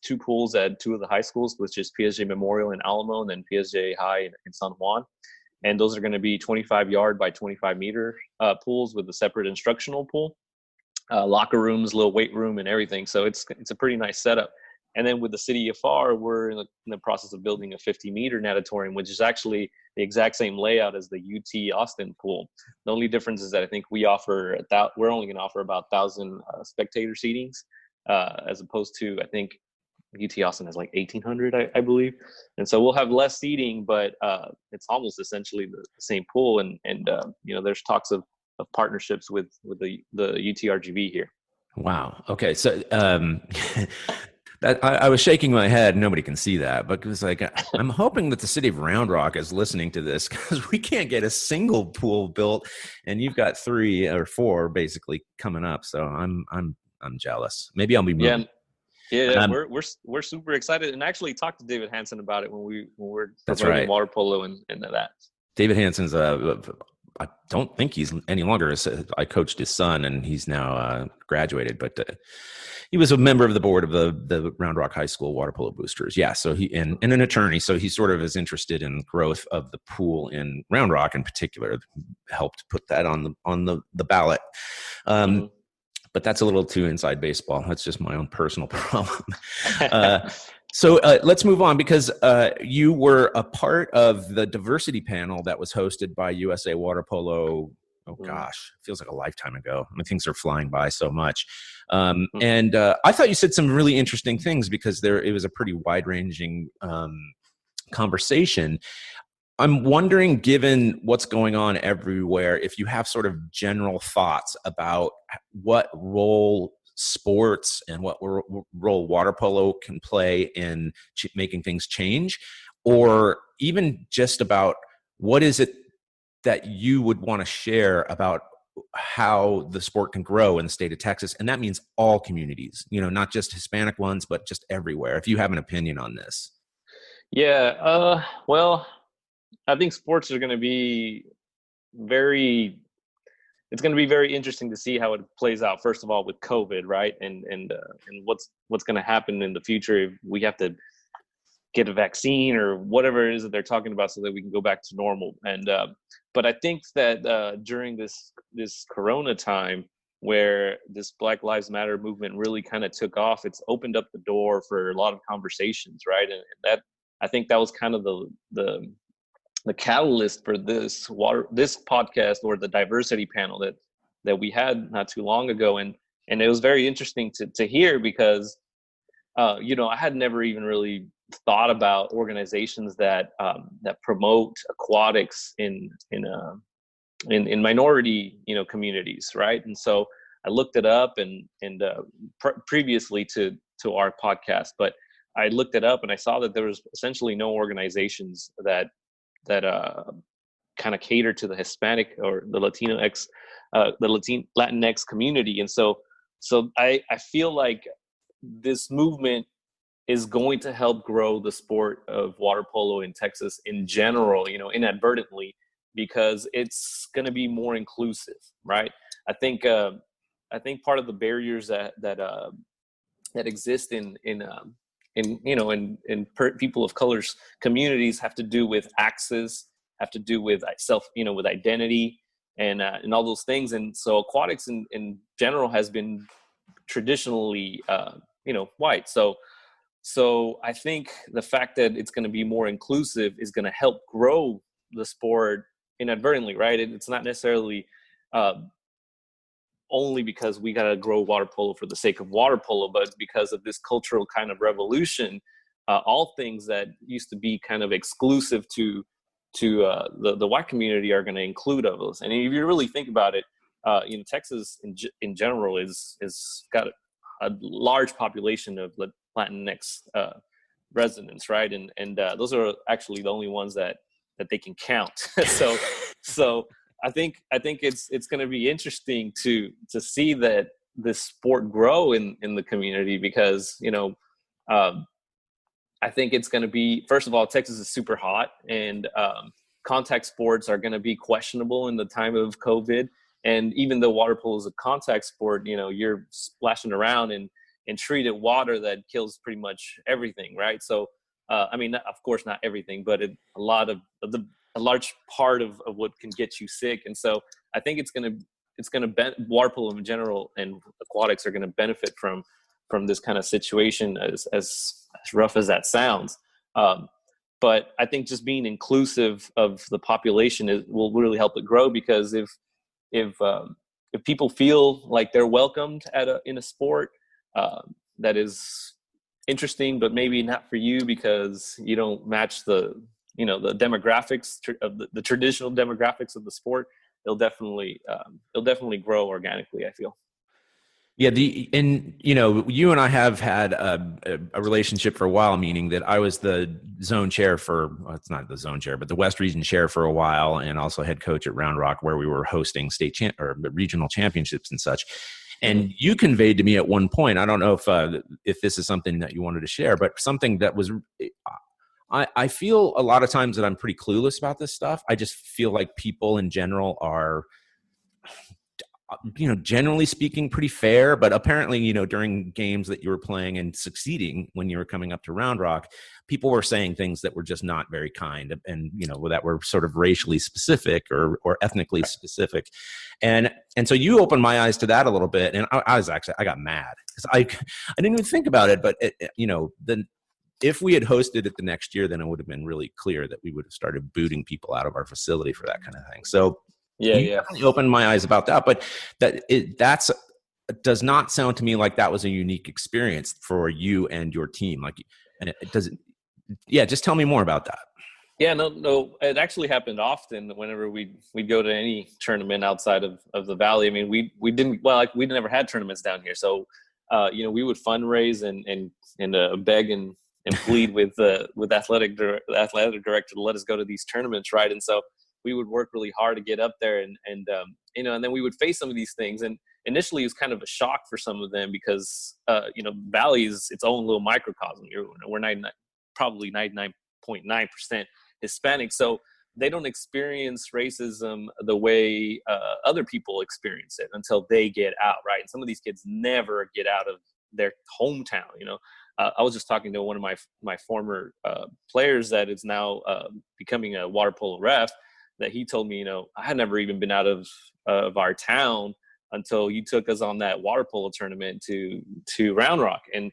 S7: 2 pools at 2 of the high schools, which is PSJA Memorial in Alamo and then PSJA High in San Juan. And those are going to be 25-yard by 25-meter pools with a separate instructional pool, locker rooms, little weight room, and everything. So it's a pretty nice setup. And then with the city of FAR, we're in the process of building a 50-meter natatorium, which is actually the exact same layout as the UT Austin pool. The only difference is that I think we're only going to offer about 1,000 spectator seatings, as opposed to, I think, UT Austin has like 1,800, I believe. And so we'll have less seating, but it's almost essentially the same pool. And there's talks of partnerships with the UTRGV here.
S6: Wow. Okay. So I was shaking my head. Nobody can see that, but it was like, I'm hoping that the city of Round Rock is listening to this, because we can't get a single pool built, and you've got 3 or 4 basically coming up. So I'm jealous. Maybe I'll be moving.
S7: Yeah, we're super excited, and actually talked to David Hansen about it when we're
S6: That's
S7: promoting
S6: right.
S7: water polo and that.
S6: David Hansen's I don't think he's any longer. I coached his son, and he's now graduated, but he was a member of the board of the Round Rock High School Water Polo Boosters. Yeah, so he and an attorney, so he sort of is interested in growth of the pool in Round Rock in particular. Helped put that on the ballot. But that's a little too inside baseball. That's just my own personal problem. So let's move on, because you were a part of the diversity panel that was hosted by USA Water Polo. Oh gosh, feels like a lifetime ago. I mean, things are flying by so much. And I thought you said some really interesting things, because it was a pretty wide-ranging conversation. I'm wondering, given what's going on everywhere, if you have sort of general thoughts about what role sports and what role water polo can play in making things change, or even just about what is it that you would want to share about how the sport can grow in the state of Texas. And that means all communities, not just Hispanic ones, but just everywhere. If you have an opinion on this.
S7: Yeah. Well, I think sports are going to be it's going to be very interesting to see how it plays out. First of all, with COVID, right? And what's going to happen in the future if we have to get a vaccine or whatever it is that they're talking about, so that we can go back to normal. And but I think that during this Corona time, where this Black Lives Matter movement really kind of took off, it's opened up the door for a lot of conversations, right? And that, I think that was kind of the catalyst for this podcast, or the diversity panel that we had not too long ago. And it was very interesting to hear, because I had never even really thought about organizations that promote aquatics in minority communities, right? And so I looked it up and previously to our podcast, but I looked it up and I saw that there was essentially no organizations that kind of cater to the Hispanic or the Latinx community. And so I feel like this movement is going to help grow the sport of water polo in Texas in general, inadvertently, because it's going to be more inclusive, right? I think part of the barriers that exist in people of color's communities have to do with access, have to do with with identity and all those things. And so aquatics in general has been traditionally, white. So I think the fact that it's going to be more inclusive is going to help grow the sport inadvertently, right? It's not necessarily only because we got to grow water polo for the sake of water polo, but because of this cultural kind of revolution. All things that used to be kind of exclusive to the white community are going to include those. And if you really think about it, Texas in general is got a large population of Latinx residents, right? And those are actually the only ones that they can count. So I think it's going to be interesting to see that this sport grow in the community, because I think it's going to be, first of all, Texas is super hot, and contact sports are going to be questionable in the time of COVID. And even though water polo is a contact sport, you're splashing around in treated water that kills pretty much everything, right? So I mean, of course not everything, but a large part of what can get you sick. And so I think water polo in general and aquatics are going to benefit from this kind of situation, as rough as that sounds. But I think just being inclusive of the population will really help it grow, because if people feel like they're welcomed in a sport that is interesting, but maybe not for you because you don't match the demographics of the traditional demographics of the sport, it'll definitely grow organically, I feel.
S1: Yeah, you and I have had a relationship for a while, meaning that I was the zone chair it's not the zone chair, but the West Region chair for a while, and also head coach at Round Rock, where we were hosting or regional championships and such. And you conveyed to me at one point, I don't know if this is something that you wanted to share, but something that was, I feel a lot of times that I'm pretty clueless about this stuff. I just feel like people in general are, generally speaking, pretty fair, but apparently, during games that you were playing and succeeding when you were coming up to Round Rock, people were saying things that were just not very kind and, that were sort of racially specific or ethnically specific. And so you opened my eyes to that a little bit. And I got mad because I didn't even think about it, but then if we had hosted it the next year, then it would have been really clear that we would have started booting people out of our facility for that kind of thing. So you opened my eyes about that, but that's does not sound to me like that was a unique experience for you and your team. And it doesn't. Yeah, just tell me more about that.
S7: Yeah, no, it actually happened often whenever we'd go to any tournament outside of the valley. I mean, we never had tournaments down here, so we would fundraise and beg and plead with the athletic director to let us go to these tournaments, right? And so we would work really hard to get up there, and then we would face some of these things. And initially, it was kind of a shock for some of them because Valley is its own little microcosm. We're probably 99.9% Hispanic, so they don't experience racism the way other people experience it until they get out, right? And some of these kids never get out of their hometown. I was just talking to one of my former players that is now becoming a water polo ref, that he told me, I had never even been out of our town until you took us on that water polo tournament to Round Rock. And,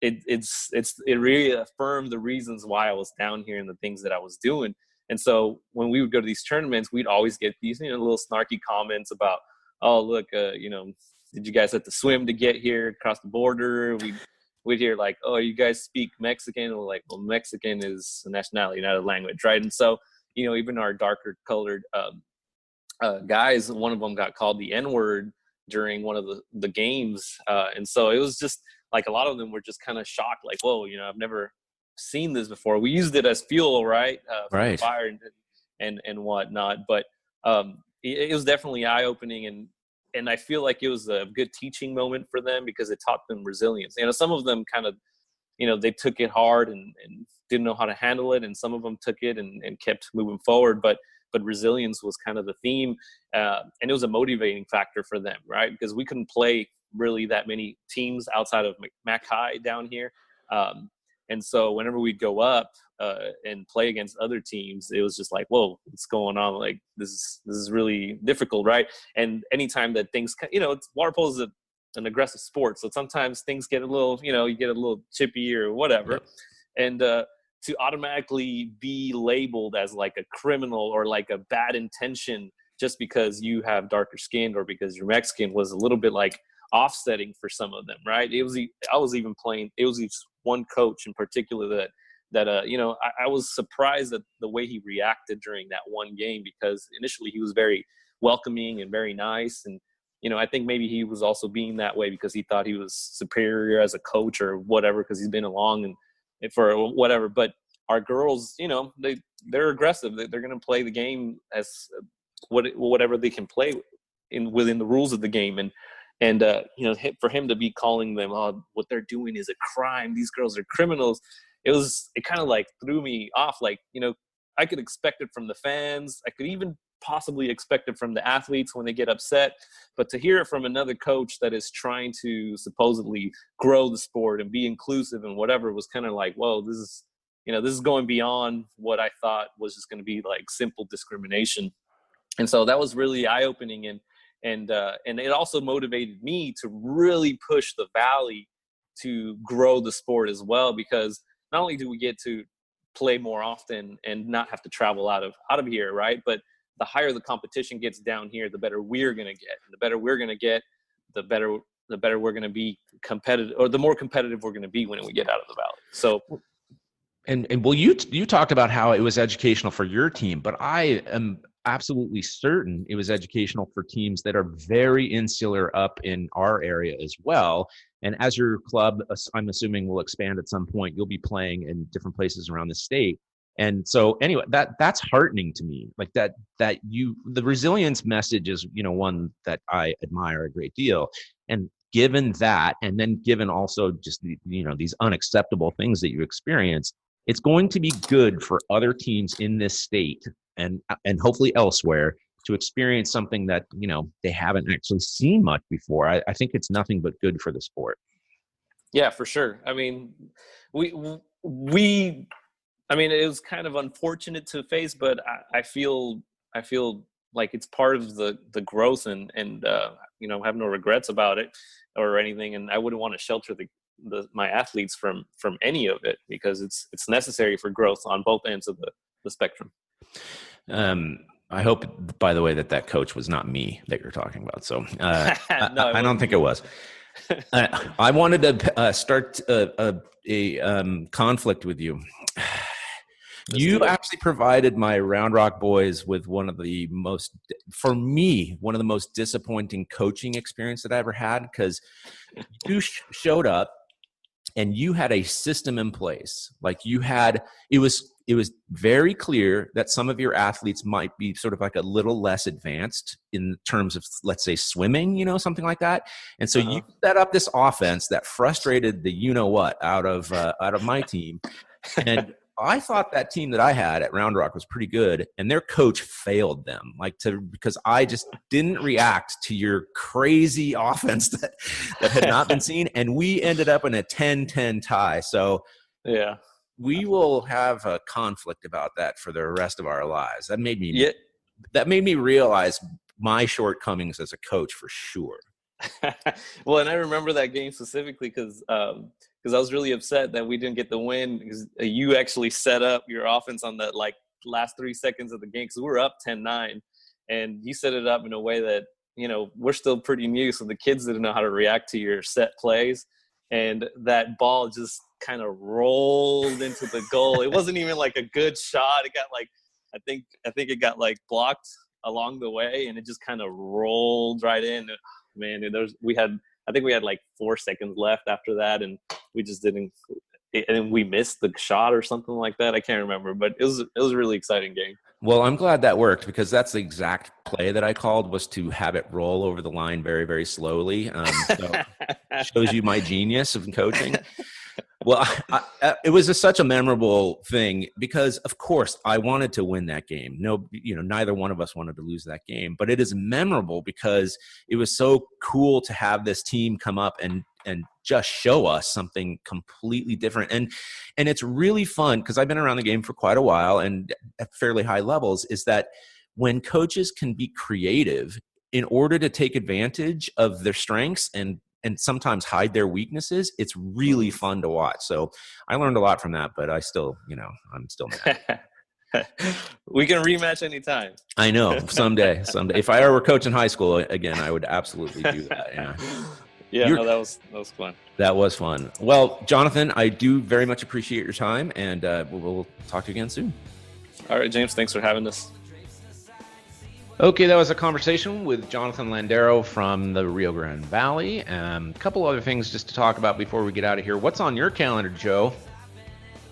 S7: it really affirmed the reasons why I was down here and the things that I was doing. And so when we would go to these tournaments, we'd always get these, little snarky comments about, oh, look, did you guys have to swim to get here across the border? We'd hear like, oh, you guys speak Mexican? And we're like, well, Mexican is a nationality, not a language, right? And so, even our darker colored guys, one of them got called the N-word during one of the games. And so it was just like a lot of them were just kind of shocked, like, whoa, I've never seen this before. We used it as fuel, right? For fire and whatnot. But it was definitely eye-opening, and I feel like it was a good teaching moment for them because it taught them resilience. Some of them kind of, they took it hard and didn't know how to handle it, and some of them took it and kept moving forward. But resilience was kind of the theme, and it was a motivating factor for them, right? Because we couldn't play really that many teams outside of Mac High down here. And so whenever we'd go up and play against other teams, it was just like, whoa, what's going on? Like, this is really difficult, right? And anytime that things, water polo is an aggressive sport. So sometimes things get a little, you get a little chippy or whatever. Yep. And to automatically be labeled as like a criminal or like a bad intention just because you have darker skin or because you're Mexican was a little bit like offsetting for some of them, right? I was even playing, it was this one coach in particular that I was surprised at the way he reacted during that one game, because initially he was very welcoming and very nice. And, I think maybe he was also being that way because he thought he was superior as a coach or whatever, because he's been along and for whatever. But our girls, they're aggressive. They're going to play the game as whatever they can play within the rules of the game. And for him to be calling them, oh, what they're doing is a crime, these girls are criminals, it kind of like threw me off. Like, I could expect it from the fans. I could even possibly expected from the athletes when they get upset. But to hear it from another coach that is trying to supposedly grow the sport and be inclusive and whatever was kind of like, whoa, this is going beyond what I thought was just going to be like simple discrimination. And so that was really eye-opening, and it also motivated me to really push the Valley to grow the sport as well, because not only do we get to play more often and not have to travel out of here, right? But the higher the competition gets down here, the better we're going to get. And the better we're going to get, the better we're going to be competitive, or the more competitive we're going to be when we get out of the Valley. So.
S1: And well, you talked about how it was educational for your team, but I am absolutely certain it was educational for teams that are very insular up in our area as well. And as your club, I'm assuming, will expand at some point, you'll be playing in different places around the state. And so anyway, that's heartening to me. Like the resilience message is, one that I admire a great deal. And given that, and then given also just these unacceptable things that you experience, it's going to be good for other teams in this state and hopefully elsewhere to experience something that, they haven't actually seen much before. I think it's nothing but good for the sport.
S7: Yeah, for sure. I mean, it was kind of unfortunate to face, but I feel like it's part of the growth and have no regrets about it or anything. And I wouldn't want to shelter my athletes from any of it, because it's necessary for growth on both ends of the spectrum.
S1: I hope, by the way, that coach was not me that you're talking about. So
S7: No,
S1: I don't think it was. I wanted to start a conflict with you. You actually provided my Round Rock boys with one of the most disappointing coaching experience that I ever had, because you showed up and you had a system in place. Like it was very clear that some of your athletes might be sort of like a little less advanced in terms of, let's say, swimming, something like that. And so you set up this offense that frustrated the out of my team. And I thought that team that I had at Round Rock was pretty good, and their coach failed them, because I just didn't react to your crazy offense that had not been seen, and we ended up in a 10-10 tie. So
S7: yeah,
S1: we will have a conflict about that for the rest of our lives. That made me realize my shortcomings as a coach for sure.
S7: Well, and I remember that game specifically because I was really upset that we didn't get the win, because you actually set up your offense on the last 3 seconds of the game, because we were up 10-9, and you set it up in a way that, we're still pretty new, so the kids didn't know how to react to your set plays, and that ball just kind of rolled into the goal. It wasn't even like a good shot. It got I think it got blocked along the way, and it just kind of rolled right in. Man, I think we had 4 seconds left after that, and we just didn't, and we missed the shot or something like that. I can't remember, but it was a really exciting game.
S1: Well, I'm glad that worked, because that's the exact play that I called, was to have it roll over the line very, very slowly. So shows you my genius of coaching. Well, it was such a memorable thing, because, of course, I wanted to win that game. No, neither one of us wanted to lose that game. But it is memorable because it was so cool to have this team come up and just show us something completely different. And it's really fun, because I've been around the game for quite a while and at fairly high levels, is that when coaches can be creative in order to take advantage of their strengths and sometimes hide their weaknesses, it's really fun to watch. So I learned a lot from that, but I still, I'm still mad.
S7: We can rematch anytime.
S1: I know, someday. If I ever coach in high school again, I would absolutely do that. Yeah.
S7: Yeah, that was fun. That
S1: was fun. Well, Jonathan, I do very much appreciate your time, and we'll talk to you again soon.
S7: All right, James, thanks for having us.
S1: Okay, that was a conversation with Jonathan Landero from the Rio Grande Valley. A couple other things just to talk about before we get out of here. What's on your calendar, Joe?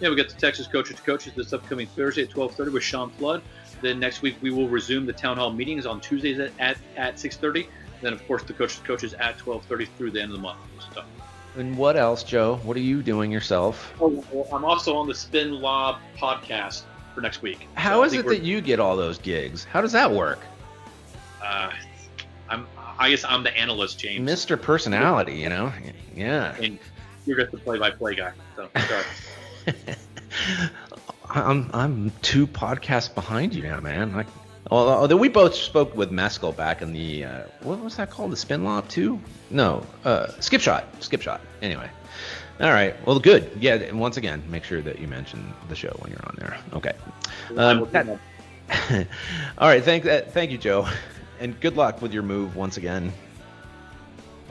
S2: Yeah, we got the Texas Coaches to Coaches this upcoming Thursday at 12:30 with Sean Flood. Then next week we will resume the town hall meetings on Tuesdays at 6:30. Then, of course, the Coaches to Coaches at 12:30 through the end of the month. So.
S1: And what else, Joe? What are you doing yourself?
S2: Oh, well, I'm also on the Spin Lob podcast for next week.
S1: How is it that you get all those gigs? How does that work?
S2: I guess I'm the analyst, James.
S1: Mr. Personality, you know? Yeah.
S2: And you're just the play-by-play guy. So sorry.
S1: I'm 2 podcasts behind you now, man. Like, although we both spoke with Mescal back in the what was that called? The Spin Lob 2? No, Skip Shot. Anyway. All right. Well, good. Yeah. And once again, make sure that you mention the show when you're on there. Okay. All right. Thank you, Joe. And good luck with your move once again.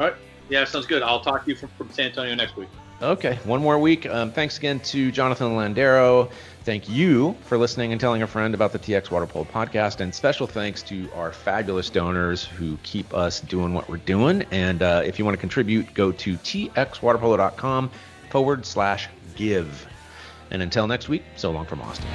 S2: All right. Yeah, sounds good. I'll talk to you from San Antonio next week.
S1: Okay. One more week. Thanks again to Jonathan Landero. Thank you for listening and telling a friend about the TXWaterpolo podcast. And special thanks to our fabulous donors who keep us doing what we're doing. And if you want to contribute, go to txwaterpolo.com/give. And until next week, so long from Austin.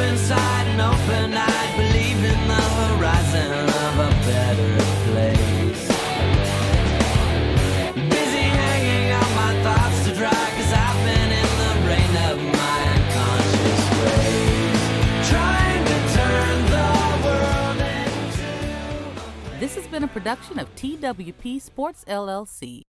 S8: Inside an open eye, believe in the horizon of a better place. Busy hanging out my thoughts to dry, 'cause I've been in the rain of my unconscious ways, trying to turn the world into.
S3: This has been a production of TWP Sports LLC.